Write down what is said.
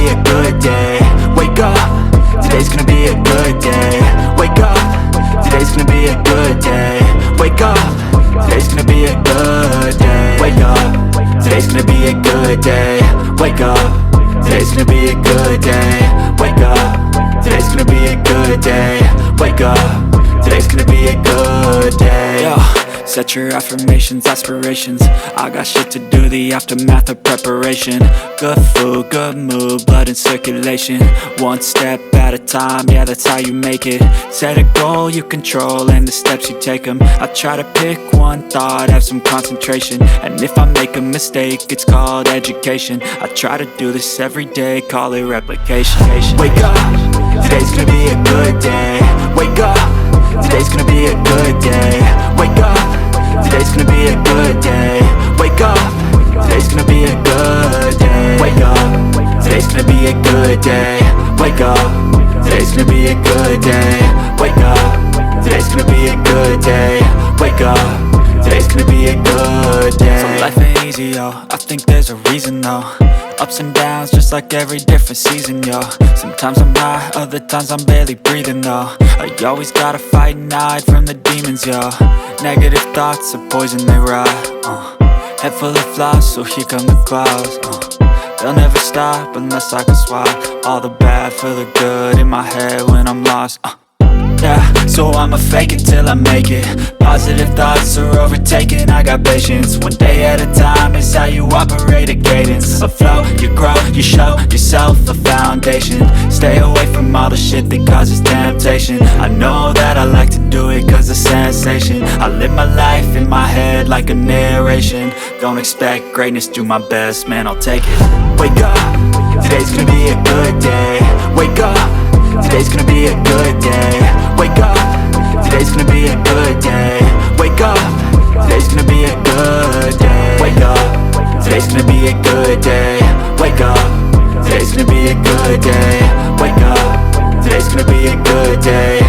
be a good day. Wake up, today's gonna be a good day. Wake up, today's gonna be a good day. Wake up, today's gonna be a good day. Wake up, today's gonna be a good day. Wake up, today's gonna be a good day. Wake up, today's gonna be a good day. Wake up, today's gonna be a good day. Yo, set your affirmations, aspirations. I got shit to do, the aftermath of preparation. Good food, good mood, blood in circulation. One step at a time, yeah, that's how you make it. Set a goal you control and the steps you take them. I try to pick one thought, have some concentration. And if I make a mistake, it's called education. I try to do this every day, call it replication. Wake up, today's gonna be a good day. Wake up, today's gonna be a good day. Wake up, today's gonna be a good day. Wake up, today's gonna be a good day. Wake up, today's gonna be a good day. Wake up, today's gonna be a good day. Wake up, today's gonna be a good day. Wake up, today's gonna be a good day. So life ain't easy, yo, I think there's a reason though. Ups and downs, just like every different season, yo. Sometimes I'm high, other times I'm barely breathing, though. I always gotta fight and hide from the demons, yo. Negative thoughts are poison, they rot. Head full of flies, so here come the clouds. They'll never stop unless I can swap all the bad for the good in my head when I'm lost. Yeah, so I'ma fake it till I make it. Positive thoughts are overtaken, I got patience. One day at a time is how you operate a cadence. A flow, you grow, you show yourself a foundation. Stay away from all the shit that causes temptation. I know that I like to do it cause it's sensation. I live my life in my head like a narration. Don't expect greatness, do my best, man, I'll take it. Wake up, today's gonna be a good day. Wake up, today's gonna be a good day. Wake up, today's gonna be a good day. Wake up, today's gonna be a good day. Wake up, today's gonna be a good day. Wake up, today's gonna be a good day. Wake up, today's gonna be a good day.